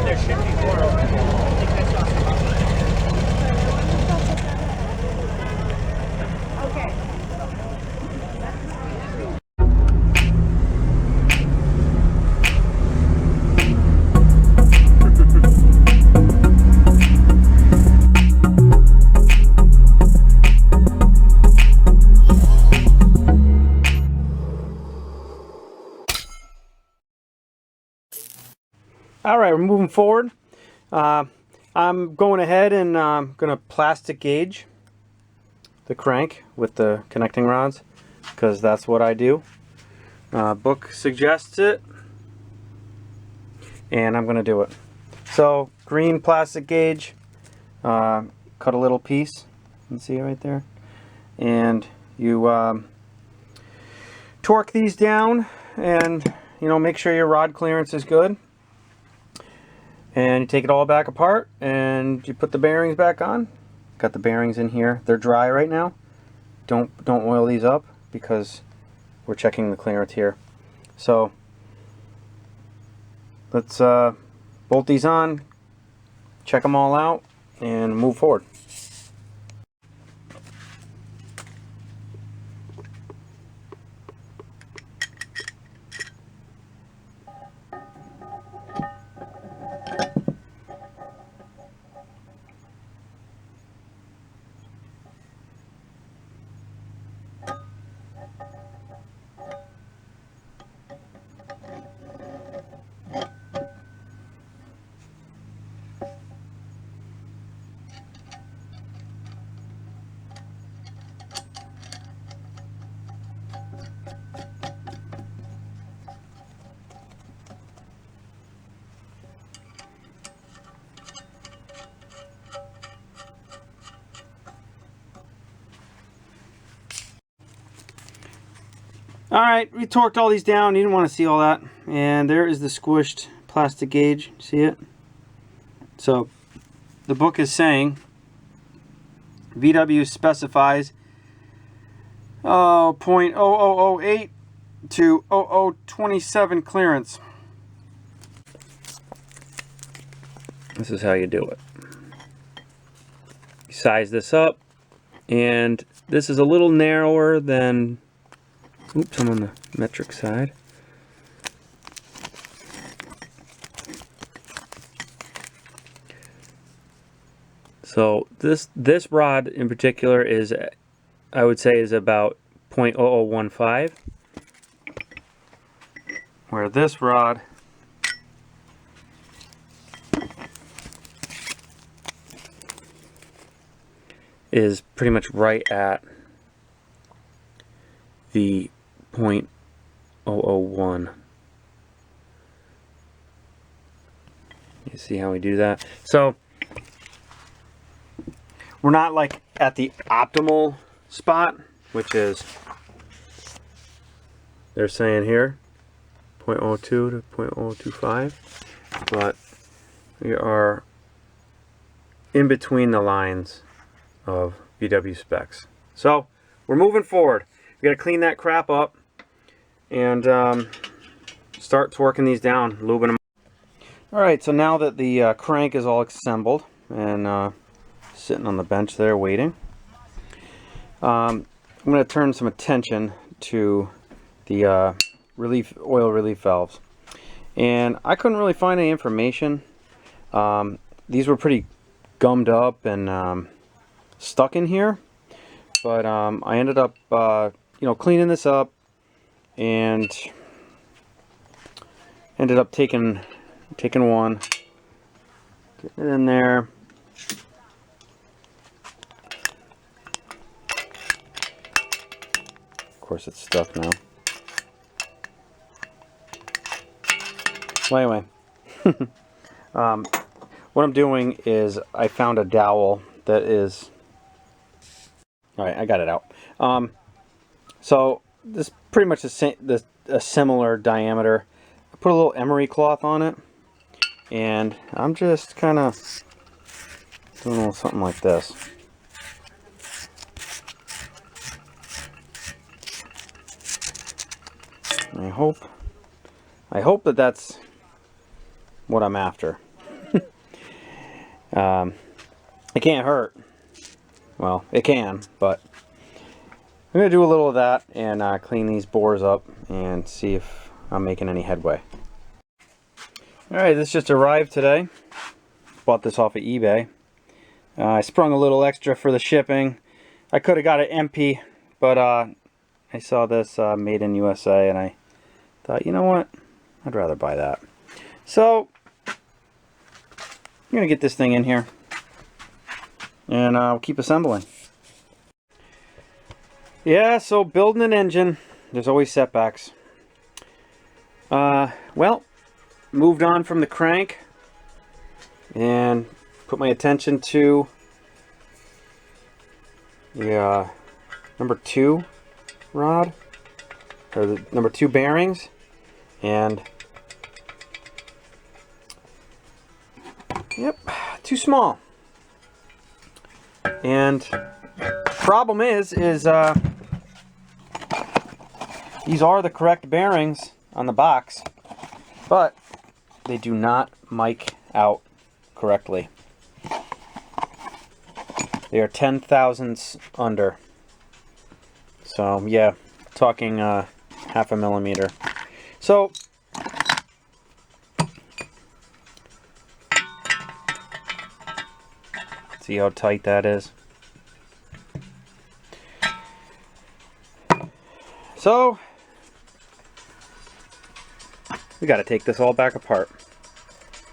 There should be more. I think I saw some. Okay. All right, we're moving forward. I'm going ahead and going to plastic gauge the crank with the connecting rods because that's what I do. Book suggests it, and I'm going to do it. So, green plastic gauge, cut a little piece. You can see it right there. And you torque these down and, you know, make sure your rod clearance is good. And you take it all back apart and you put the bearings back on. Got the bearings in here. They're dry right now. Don't oil these up because we're checking the clearance here. So let's bolt these on, check them all out, and move forward. Alright, we torqued all these down. You didn't want to see all that. And there is the squished plastic gauge. See it? So, the book is saying VW specifies 0.0008 to 0027 clearance. This is how you do it. You size this up, and this is a little narrower than... Oops, I'm on the metric side. So this rod in particular is, I would say, is about 0.0015, where this rod is pretty much right at the 0.001. You see how we do that? So we're not like at the optimal spot, which is, they're saying here 0.02 to 0.025, but we are in between the lines of VW specs. So we're moving forward. We got to clean that crap up and start torquing these down, lubing them. Alright, so now that the crank is all assembled and sitting on the bench there waiting, I'm going to turn some attention to the oil relief valves. And I couldn't really find any information. These were pretty gummed up and stuck in here, but I ended up cleaning this up and ended up taking one, getting it in there. Of course it's stuck now. Well, anyway, what I'm doing is I found a dowel that is, alright, I got it out. So this is pretty much a similar diameter. I put a little emery cloth on it, and I'm just kind of doing a little something like this. I hope that that's what I'm after. It can't hurt. Well, it can, but I'm going to do a little of that and clean these bores up and see if I'm making any headway. Alright, this just arrived today. Bought this off of eBay. I sprung a little extra for the shipping. I could have got it empty, but I saw this made in USA and I thought, you know what? I'd rather buy that. So, I'm going to get this thing in here and I'll keep assembling. Yeah, so building an engine, there's always setbacks. Well, moved on from the crank and put my attention to the number 2 rod, or the number 2 bearings, and yep, too small. And problem is these are the correct bearings on the box, but they do not mic out correctly. They are 10 thousandths under. So yeah, talking half a millimeter. So see how tight that is. So we got to take this all back apart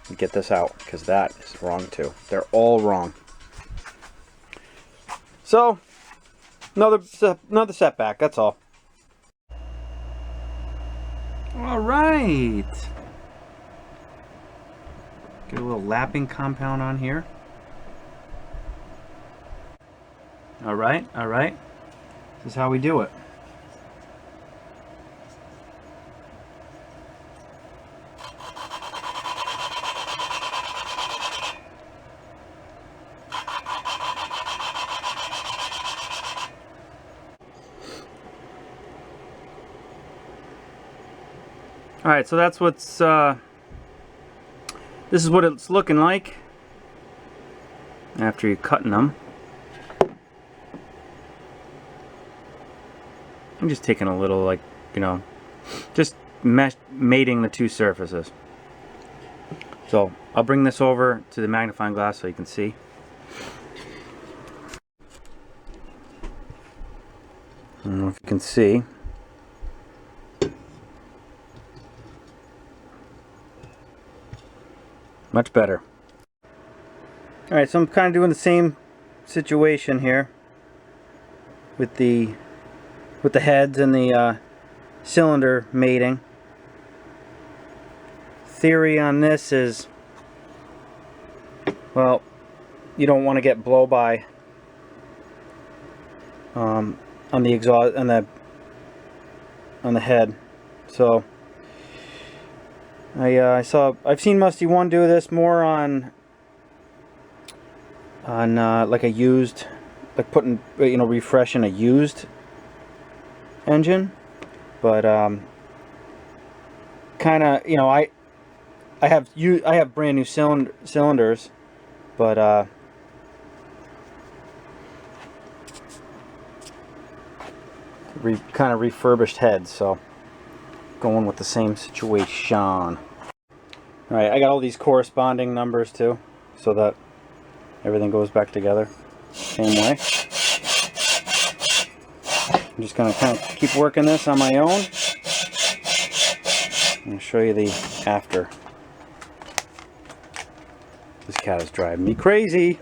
and get this out, because that is wrong too. They're all wrong. So another setback, that's all. All right, get a little lapping compound on here. All right, this is how we do it. Alright, so that's what's, this is what it's looking like after you're cutting them. I'm just taking a little, like, you know, just mating the two surfaces. So, I'll bring this over to the magnifying glass so you can see. I don't know if you can see. Much better. Alright, so I'm kind of doing the same situation here with the heads and the cylinder mating. Theory on this is, well, you don't want to get blow by on the exhaust on the head. So I've seen Musty One do this more on like a used, like putting, you know, refreshing a used engine, but kind of, you know, I have brand new cylinders, but kind of refurbished heads, so going with the same situation. Alright, I got all these corresponding numbers too, so that everything goes back together same way. I'm just going to kind of keep working this on my own. I'll show you the after. This cat is driving me crazy.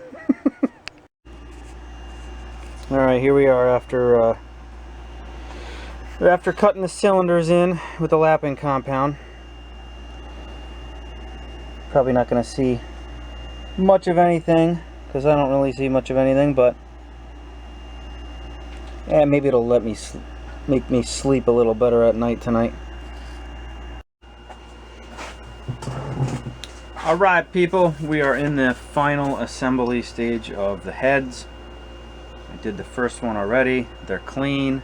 Alright, here we are after cutting the cylinders in with the lapping compound. Probably not going to see much of anything, because I don't really see much of anything, but yeah, maybe it'll let me make me sleep a little better at night tonight. Alright people, we are in the final assembly stage of the heads. I did the first one already. They're clean.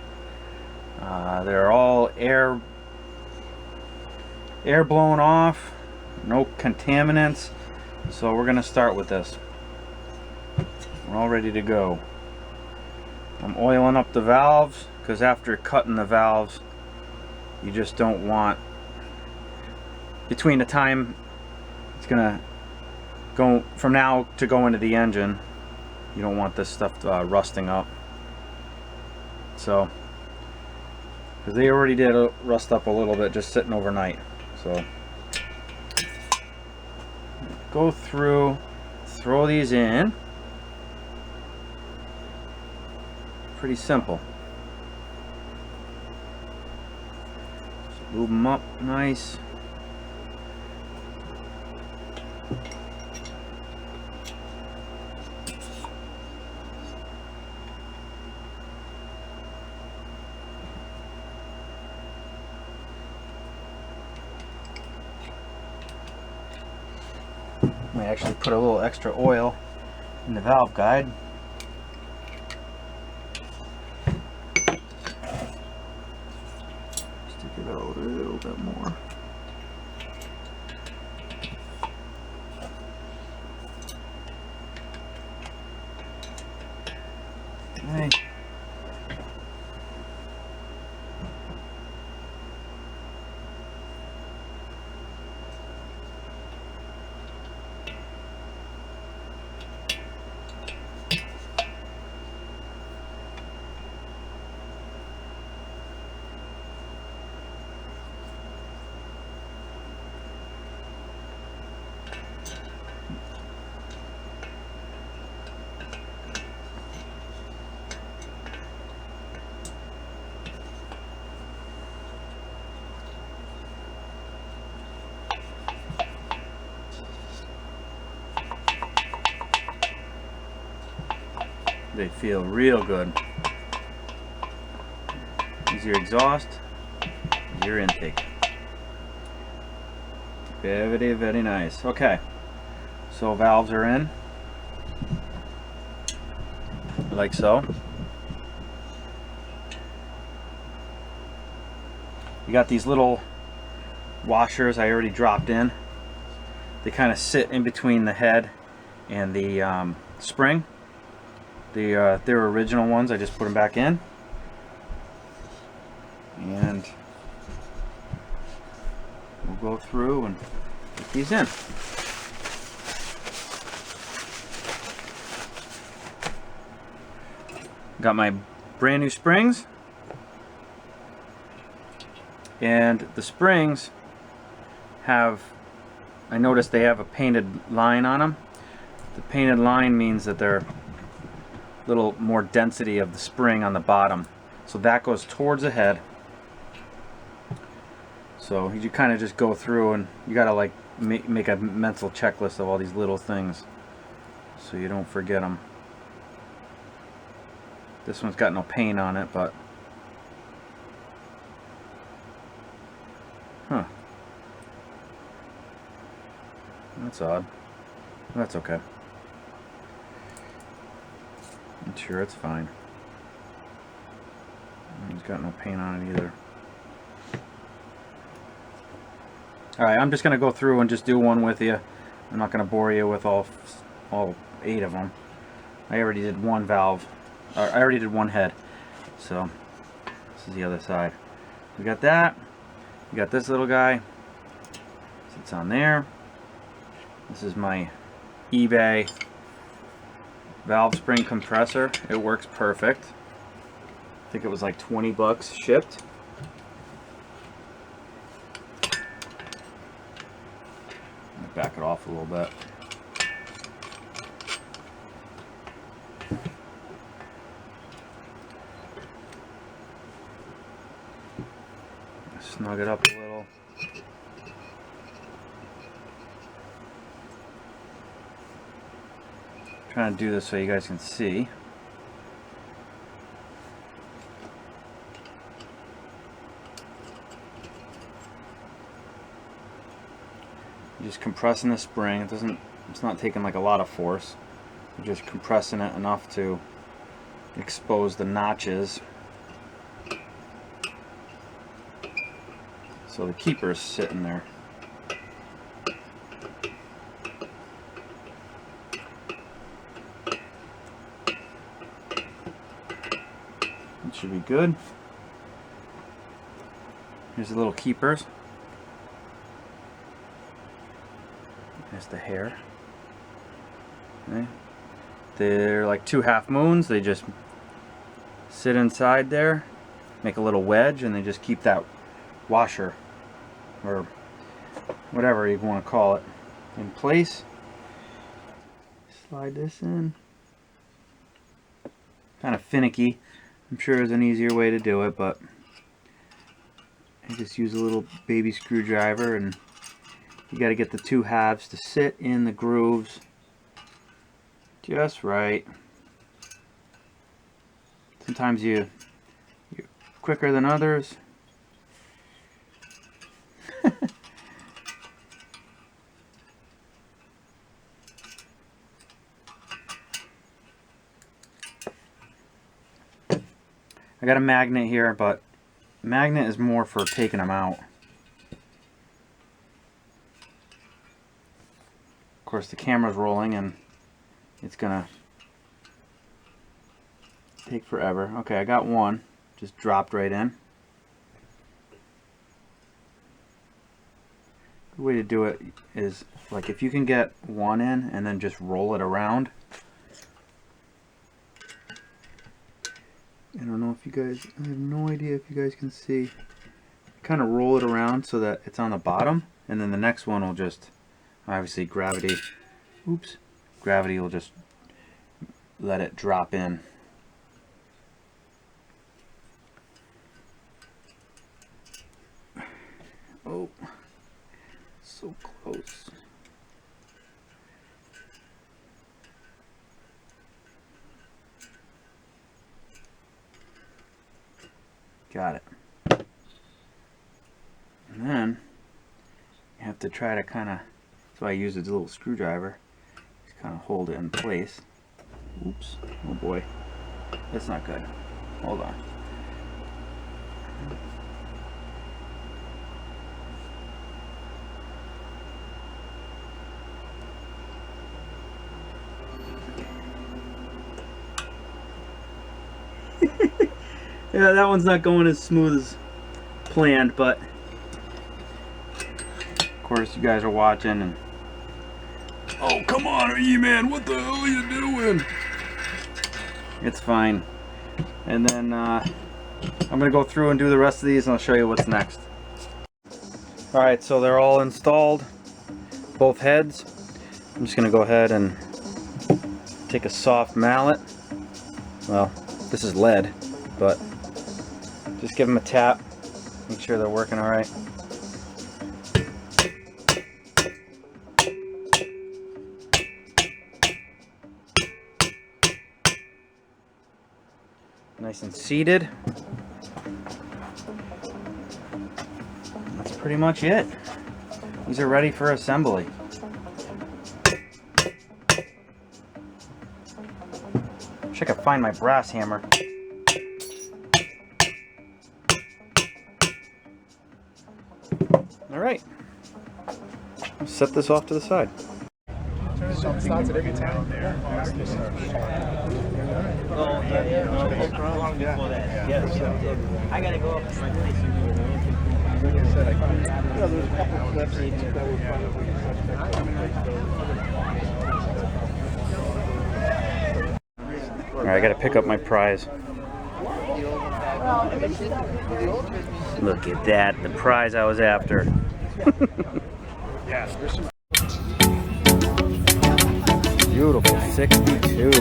They're all air air blown off, no contaminants. So we're gonna start with this. We're all ready to go. I'm oiling up the valves because after cutting the valves, you just don't want, between the time it's gonna go from now to go into the engine, you don't want this stuff rusting up. So, because they already did rust up a little bit just sitting overnight. So, go through, throw these in. Pretty simple. Just lube them up nice. I actually put a little extra oil in the valve guide. Stick it out a little bit more. Okay. They feel real good. This is your exhaust, your intake. Very, very nice. Okay, so valves are in, like so. You got these little washers I already dropped in. They kind of sit in between the head and the spring. They're original ones. I just put them back in, and we'll go through and put these in. Got my brand new springs, and the springs have, I noticed they have a painted line on them. The painted line means that they're little more density of the spring on the bottom, so that goes towards the head. So you kind of just go through and you gotta like make a mental checklist of all these little things so you don't forget them. This one's got no paint on it, but that's odd. That's okay. I'm sure it's fine. It's got no paint on it either. Alright, I'm just going to go through and just do one with you. I'm not going to bore you with all 8 of them. I already did one valve. Or I already did one head. So, this is the other side. We got that. We got this little guy. Sits on there. This is my eBay valve spring compressor. It works perfect. I think it was like 20 bucks shipped. Back it off a little bit. Snug it up a little. Trying to do this so you guys can see. You're just compressing the spring. It's not taking like a lot of force. You're just compressing it enough to expose the notches. So the keeper's sitting there. good. Here's the little keepers. There's the hair. Okay. They're like 2 half moons. They just sit inside there, make a little wedge, and they just keep that washer, or whatever you want to call it, in place. Slide this in. Kind of finicky. I'm sure there's an easier way to do it, but I just use a little baby screwdriver, and you got to get the 2 halves to sit in the grooves just right. Sometimes you're quicker than others. I got a magnet here, but magnet is more for taking them out. Of course, the camera's rolling and it's gonna take forever. Okay, I got one. Just dropped right in. The way to do it is, like, if you can get one in and then just roll it around. I don't know if you guys, I have no idea if you guys can see. Kind of roll it around so that it's on the bottom, and then the next one will just, obviously gravity, oops, gravity will just let it drop in. Oh, so close. Got it. And then you have to try to kind of, that's why I use this little screwdriver, just kind of hold it in place. Oops, oh boy, that's not good. Hold on. Yeah, that one's not going as smooth as planned, but of course you guys are watching and, oh, come on, E-Man, what the hell are you doing? It's fine. And then I'm gonna go through and do the rest of these, and I'll show you what's next. Alright, so they're all installed, both heads. I'm just gonna go ahead and take a soft mallet. Well, this is lead, but just give them a tap, make sure they're working all right. Nice and seated. That's pretty much it. These are ready for assembly. Wish I could find my brass hammer. Alright, set this off to the side. Starts at every town there. Oh, yeah. Yes. I gotta go up to my place. Like I said, there's a couple of clips that were Alright, I gotta pick up my prize. Look at that, the prize I was after. yeah, there's some Beautiful 62.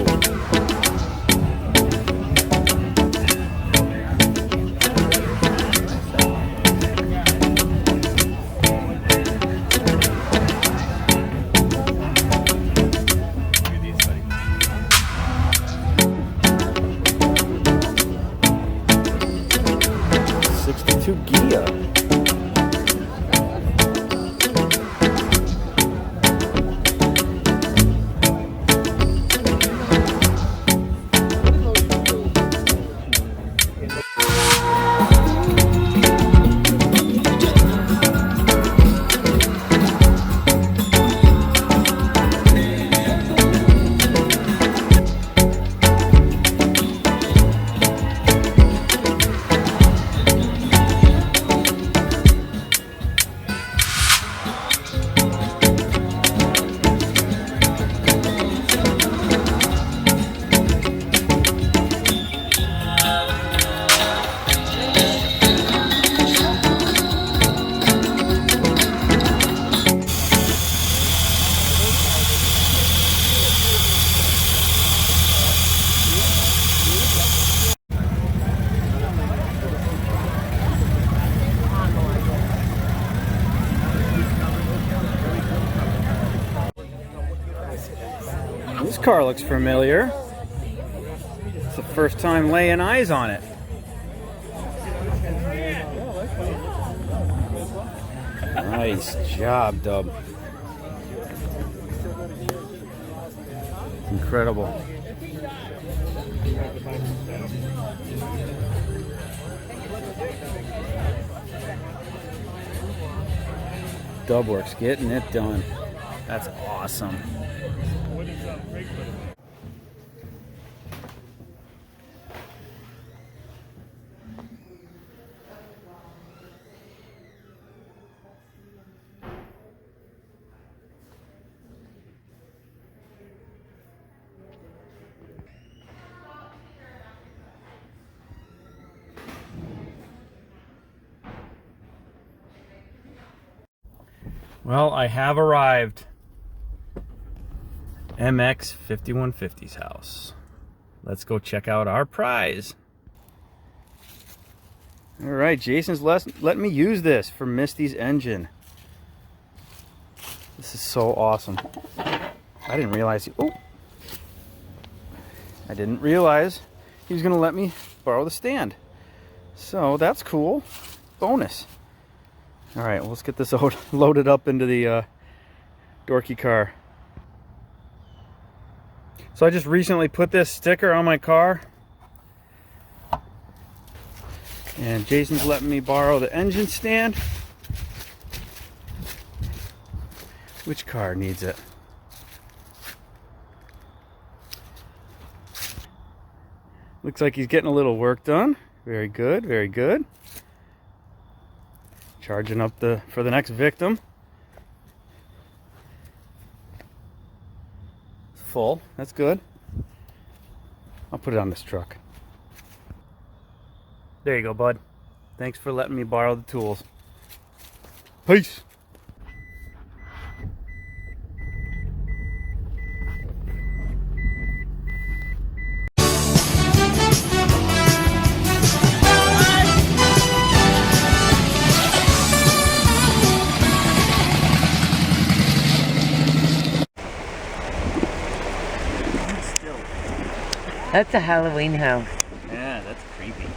car looks familiar. It's the first time laying eyes on it. Nice job, Dub. Incredible. Dubworks getting it done. That's awesome. Well, I have arrived. MX 5150's house. Let's go check out our prize. All right, Jason's letting me use this for MISTY'S Engine. This is so awesome. I didn't realize I didn't realize he was gonna let me borrow the stand. So that's cool. Bonus. All right, well, let's get this loaded up into the dorky car. So I just recently put this sticker on my car, and Jason's letting me borrow the engine stand. Which car needs it? Looks like he's getting a little work done. Very good, very good. Charging up for the next victim. It's full. That's good. I'll put it on this truck. There you go, bud. Thanks for letting me borrow the tools. Peace. That's a Halloween house. Yeah, that's creepy.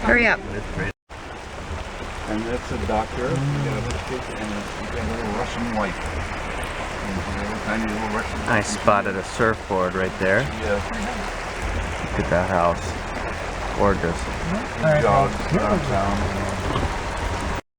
Hurry up. And that's a doctor. You got a little kid and you got a little Russian wife. Tiny little Russian I spotted a surfboard right there. Yeah. Look at that house. Gorgeous. Dogs downtown.